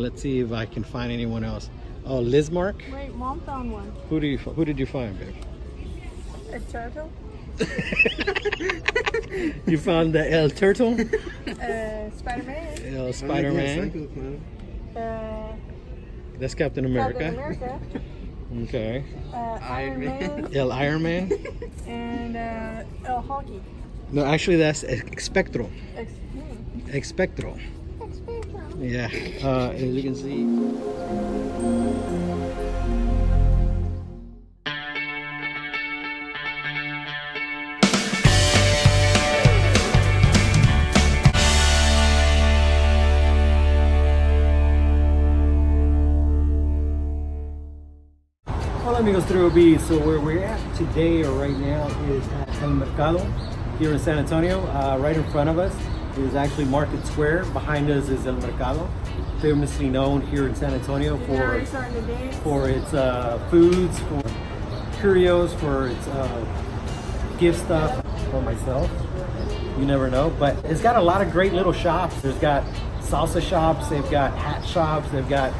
let's see if I can find anyone else. Oh, Lizmark. Wait, Mom found one. Who did you find, babe? A turtle. You found the El Turtle? Spider-Man. El Spider-Man. That's Captain America. Captain America. Okay. Iron Man. El Iron Man. And El Hockey. No, actually that's Expectro. Expectro. Expectro. Yeah. As you can see. Hola amigos 3OB. So where we're at today or right now is at El Mercado here in San Antonio. Right in front of us is actually Market Square. Behind us is El Mercado, famously known here in San Antonio for its foods, for curios, for its gift stuff. For myself, you never know, but it's got a lot of great little shops. There's got salsa shops, they've got hat shops, they've got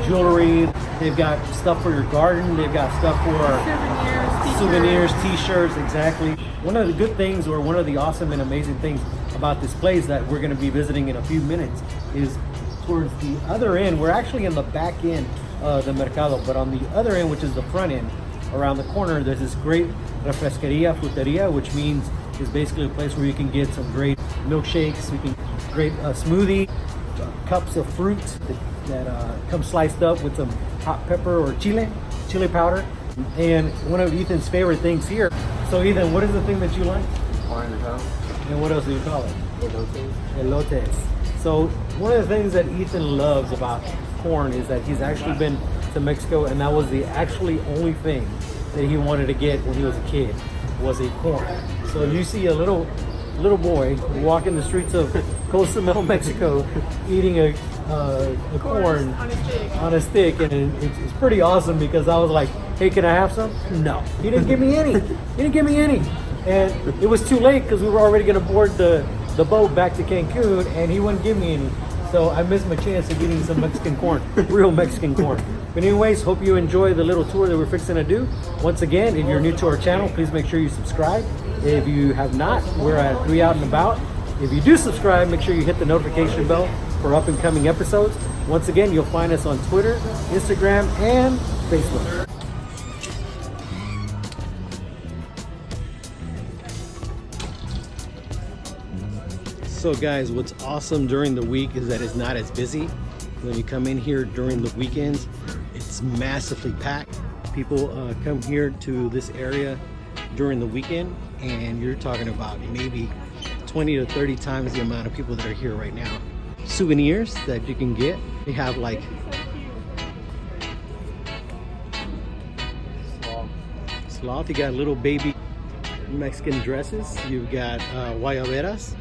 jewelry, they've got stuff for your garden, they've got stuff for souvenirs, t-shirts, exactly. One of the good things, or one of the awesome and amazing things about this place that we're going to be visiting in a few minutes is towards the other end. We're actually in the back end of the Mercado, but on the other end, which is the front end, around the corner, there's this great refresqueria, fruteria, which means is basically a place where you can get some great milkshakes, you can great smoothie, cups of fruit that come sliced up with some hot pepper or chili powder. And one of Ethan's favorite things here. So Ethan, what is the thing that you like? Orange, huh? And what else do you call it? Elotes. Elotes. So one of the things that Ethan loves about corn is that he's actually been to Mexico, and that was the actually only thing that he wanted to get when he was a kid, was a corn. So you see a little boy walking the streets of Cozumel, Mexico, eating a corn on a stick, and it's pretty awesome because I was like, hey, can I have some? No, he didn't give me any. He didn't give me any, and it was too late because we were already going to board the boat back to Cancun, and he wouldn't give me any. So I missed my chance of getting some Mexican corn, real Mexican corn. But anyways, hope you enjoy the little tour that we're fixing to do. Once again, if you're new to our channel, please make sure you subscribe. If you have not, we're at 3 Out and About. If you do subscribe, make sure you hit the notification bell for up and coming episodes. Once again, you'll find us on Twitter, Instagram, and Facebook. So guys, what's awesome during the week is that it's not as busy. When you come in here during the weekends, it's massively packed. People come here to this area during the weekend, and you're talking about maybe 20 to 30 times the amount of people that are here right now. Souvenirs that you can get. They have like sloth. You got little baby Mexican dresses. You've got guayaberas.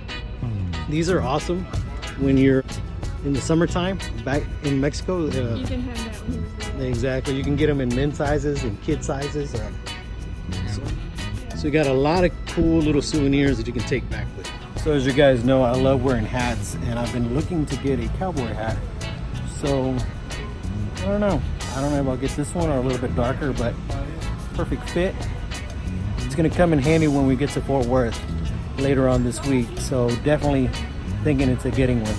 These are awesome when you're in the summertime back in Mexico. You can have that one. Exactly. You can get them in men's sizes and kid sizes. So you got a lot of cool little souvenirs that you can take back with you. So as you guys know, I love wearing hats, and I've been looking to get a cowboy hat. So I don't know if I'll get this one or a little bit darker, but perfect fit. It's gonna come in handy when we get to Fort Worth later on this week. So definitely thinking it's a getting one.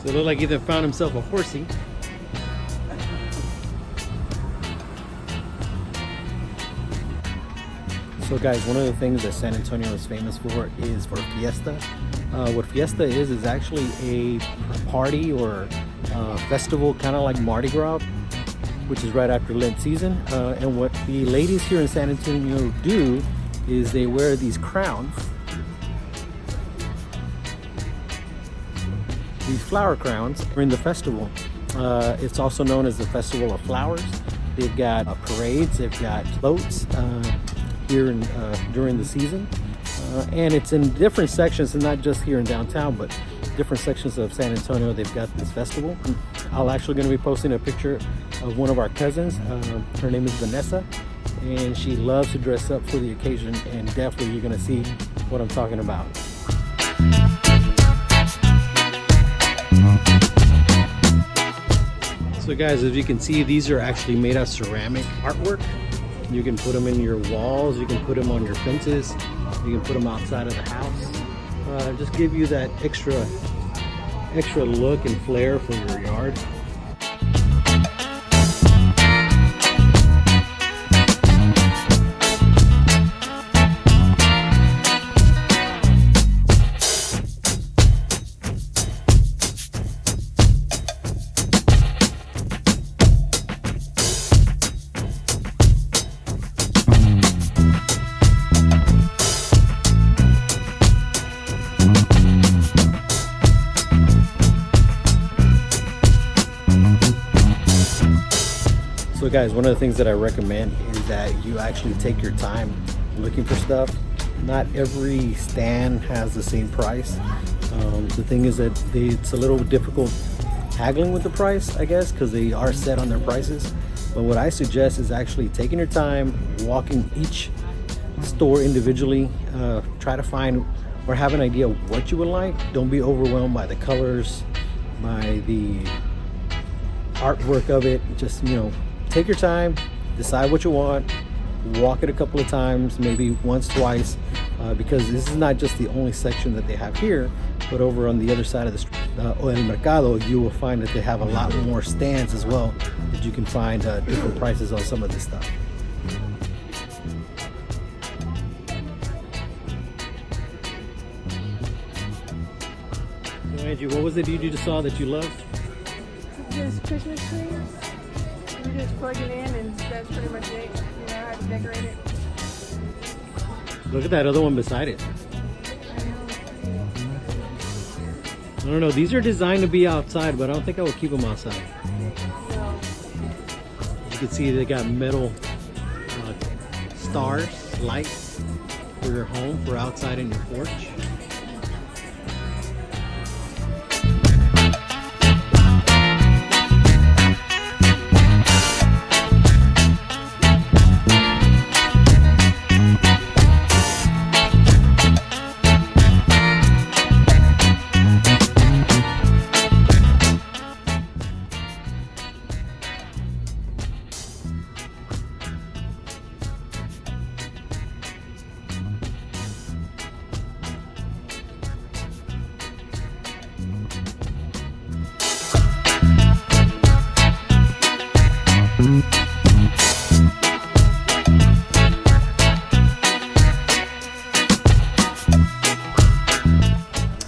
So it looked like Ethan found himself a horsey. So guys, one of the things that San Antonio is famous for is for fiesta. What fiesta is actually a party or festival, kind of like Mardi Gras, which is right after Lent season. And what the ladies here in San Antonio do is they wear these crowns, these flower crowns during the festival. It's also known as the Festival of Flowers. They've got parades, they've got boats here during the season. And it's in different sections, and not just here in downtown, but different sections of San Antonio. They've got this festival. I'm actually going to be posting a picture of one of our cousins. Her name is Vanessa, and she loves to dress up for the occasion, and definitely you're gonna see what I'm talking about. So guys, as you can see, these are actually made out of ceramic artwork. You can put them in your walls, you can put them on your fences, you can put them outside of the house. Just give you that extra look and flair for your yard. So guys, one of the things that I recommend is that you actually take your time looking for stuff. Not every stand has the same price. The thing is that it's a little difficult haggling with the price, I guess, because they are set on their prices. But what I suggest is actually taking your time, walking each store individually, try to find or have an idea of what you would like. Don't be overwhelmed by the colors, by the artwork of it. Just, you know, take your time, decide what you want, walk it a couple of times, maybe once, twice, because this is not just the only section that they have here, but over on the other side of the street, El Mercado, you will find that they have a lot more stands as well, that you can find different prices on some of this stuff. So Angie, what was it you just saw that you loved? This Christmas tree. You just plug it in and that's pretty much it. You know how to decorate it. Look at that other one beside it. I don't know, these are designed to be outside, but I don't think I would keep them outside. No. You can see they got metal stars, lights for your home, for outside in your porch.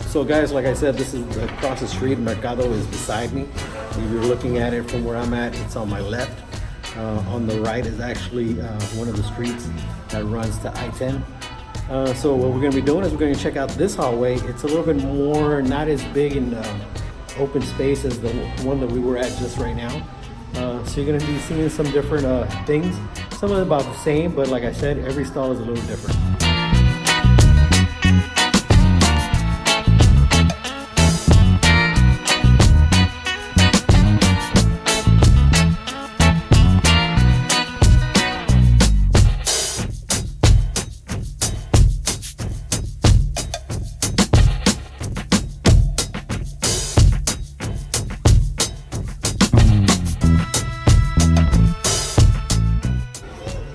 So guys, like I said, this is across the street. Mercado is beside me. If you're looking at it from where I'm at, it's on my left. On the right is actually one of the streets that runs to I-10. So what we're going to be doing is we're going to check out this hallway. It's a little bit more, not as big in open space as the one that we were at just right now. So you're going to be seeing some different things. Some of them about the same, but like I said, every stall is a little different.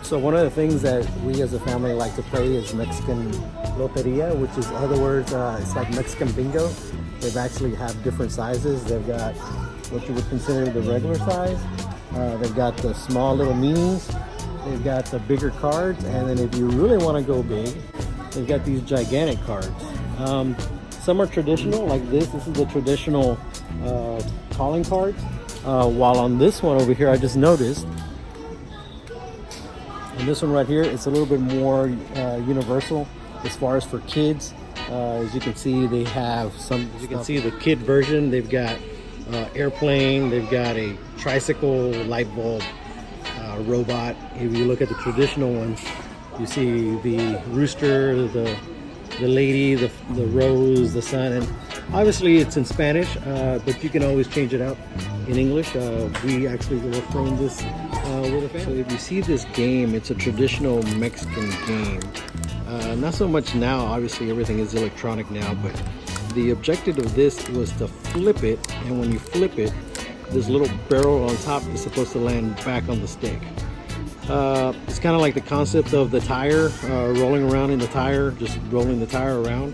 So one of the things that we as a family like to play is Mexican Loteria, which is, in other words, it's like Mexican bingo. They've actually have different sizes. They've got what you would consider the regular size. They've got the small little minis. They've got the bigger cards. And then if you really want to go big, they've got these gigantic cards. Some are traditional, like this. This is the traditional calling card. While on this one over here, I just noticed, and this one right here, it's a little bit more universal as far as for kids. As you can see, they have some, as you can see the kid version, they've got airplane, they've got a tricycle, light bulb, robot. If you look at the traditional ones, you see the rooster, the lady, the rose, the sun, and obviously it's in Spanish, but you can always change it up in English. We actually were throwing this with a family. So if you see this game, it's a traditional Mexican game. Not so much now, obviously everything is electronic now, but the objective of this was to flip it, and when you flip it, this little barrel on top is supposed to land back on the stick. It's kind of like the concept of the tire, rolling around in the tire, just rolling the tire around.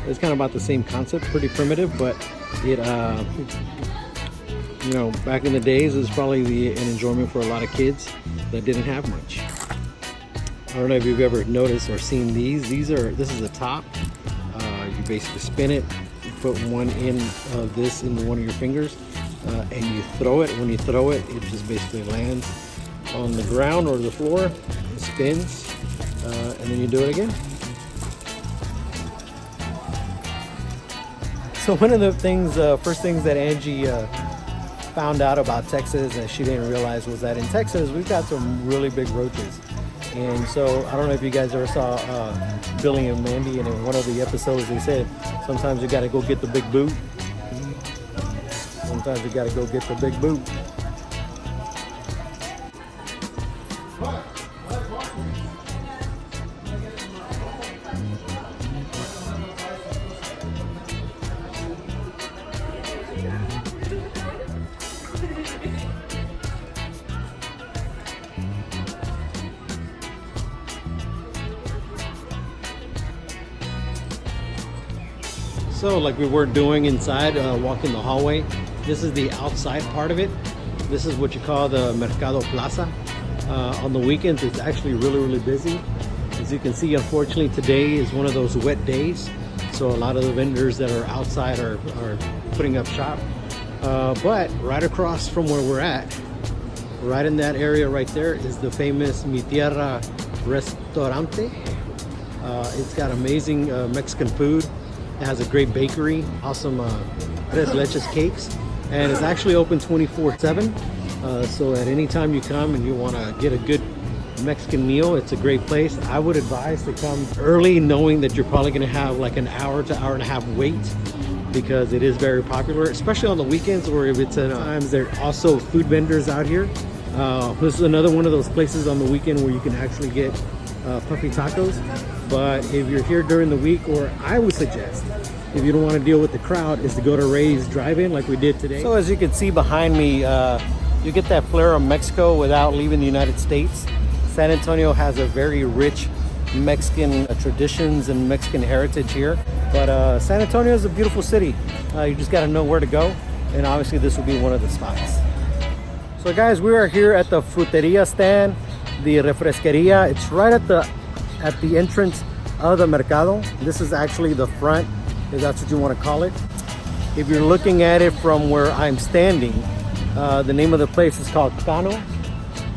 It's kind of about the same concept, pretty primitive, but it, you know, back in the days, it was probably an enjoyment for a lot of kids that didn't have much. I don't know if you've ever noticed or seen these. This is the top. You basically spin it, you put one end of this into one of your fingers, and you throw it. When you throw it, it just basically lands on the ground or the floor. It spins, and then you do it again. So one of the things, first things that Angie found out about Texas that she didn't realize was that in Texas we've got some really big roaches. And so I don't know if you guys ever saw Billy and Mandy, and in one of the episodes they said sometimes you got to go get the big boot. Sometimes you got to go get the big boot. So like we were doing inside, walking the hallway, this is the outside part of it. This is what you call the Mercado Plaza. On the weekends, it's actually really busy. As you can see, unfortunately, today is one of those wet days. So a lot of the vendors that are outside are putting up shop. But right across from where we're at, right in that area right there, is the famous Mi Tierra Restaurante. It's got amazing Mexican food. It has a great bakery, awesome tres leches cakes, and it's actually open 24/7. So at any time you come and you want to get a good Mexican meal, it's a great place. I would advise to come early, knowing that you're probably going to have like an hour to hour and a half wait, because it is very popular, especially on the weekends, or if it's at times. There are also food vendors out here. This is another one of those places on the weekend where you can actually get puppy tacos. But if you're here during the week, or I would suggest, if you don't want to deal with the crowd, is to go to Ray's Drive-In like we did today. So as you can see behind me, you get that flair of Mexico without leaving the United States. San Antonio has a very rich Mexican traditions and Mexican heritage here. But San Antonio is a beautiful city. You just got to know where to go. And obviously this will be one of the spots. So guys, we are here at the fruteria stand, the refresqueria. It's right at the entrance of the Mercado. This is actually the front, if that's what you want to call it. If you're looking at it from where I'm standing, the name of the place is called Cano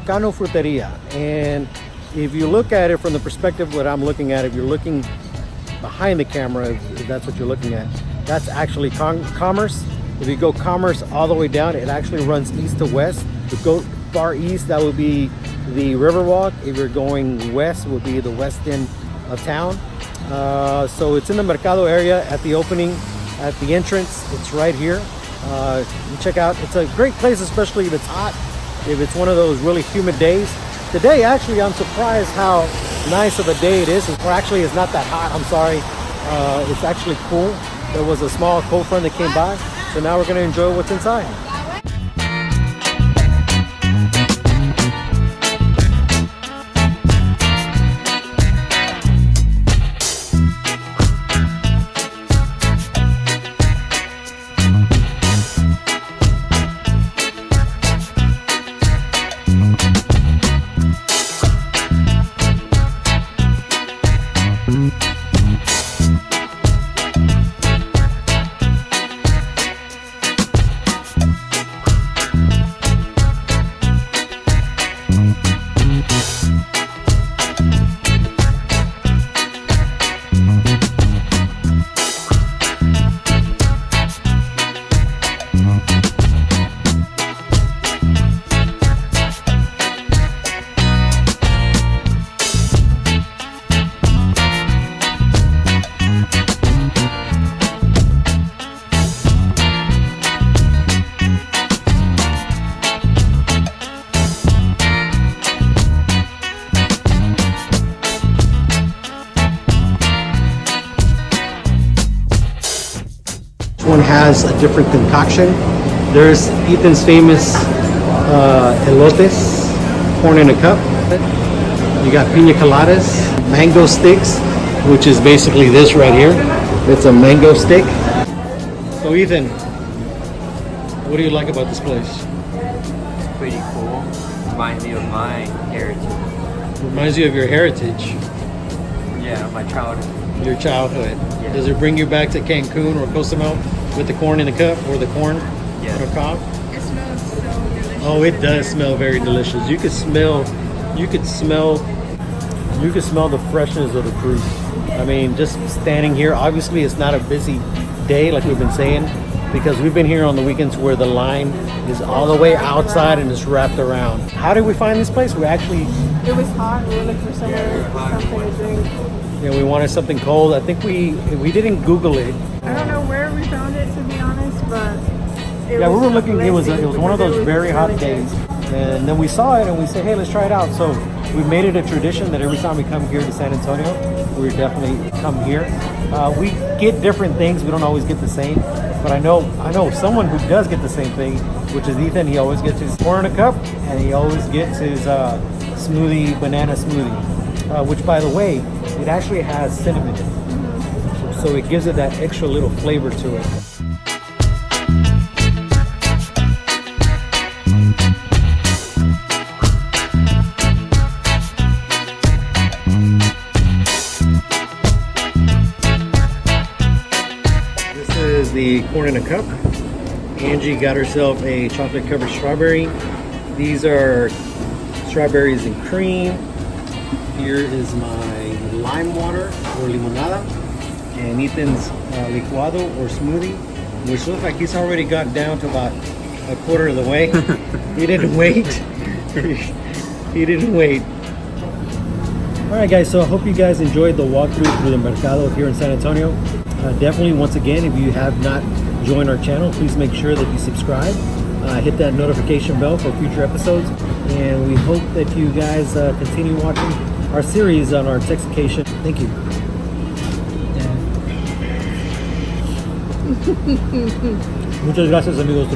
Fruteria. And if you look at it from the perspective of what I'm looking at, if you're looking behind the camera, if that's what you're looking at, that's actually Commerce. If you go Commerce all the way down, it actually runs east to west. To go far east, that would be the Riverwalk. If you're going west, would be the west end of town. So it's in the Mercado area at the opening, at the entrance. It's right here. You check out. It's a great place, especially if it's hot, if it's one of those really humid days. Today, actually, I'm surprised how nice of a day it is. Or actually, it's not that hot. I'm sorry. It's actually cool. There was a small cold front that came by. So now we're going to enjoy what's inside. Each one has a different concoction. There's Ethan's famous elotes, corn in a cup. You got pina coladas, mango sticks, which is basically this right here. It's a mango stick. So Ethan, what do you like about this place? Pretty cool. Reminds me of my heritage. Reminds you of your heritage, Yeah, my childhood. your childhood. Yeah. Does it bring you back to Cancun or Cozumel with the corn in the cup or the corn Yeah. on a cob? It smells so delicious. Oh, it does smell very delicious. You could smell the freshness of the fruit. I mean, just standing here, obviously it's not a busy day like we've been saying, because we've been here on the weekends where the line is all the way outside and it's wrapped around. How did we find this place? We actually, It was hot. We were looking for something to drink. we wanted something cold. I think we didn't Google it. I don't know where we found it, to be honest, but it Yeah, we was were looking. It was blessing one of because those it was very hot really good. days, and then we saw it and we said, hey, let's try it out. So we made it a tradition that every time we come here to San Antonio, we definitely come here. We get different things. We don't always get the same, but I know someone who does get the same thing, which is Ethan. He always gets his corn in a cup, and he always gets his smoothie, banana smoothie, which, by the way, it actually has cinnamon in it, so it gives it that extra little flavor to it. This is the corn in a cup. Angie got herself a chocolate covered strawberry. These are strawberries and cream. Here is my lime water or limonada, and Ethan's licuado or smoothie, which looks like he's already got down to about a quarter of the way. He didn't wait. He didn't wait. All right, guys, so I hope you guys enjoyed the walkthrough through the Mercado here in San Antonio. Definitely, once again, if you have not joined our channel, please make sure that you subscribe. Hit that notification bell for future episodes. And we hope that you guys continue watching our series on our Texacation. Thank you. Muchas gracias, amigos.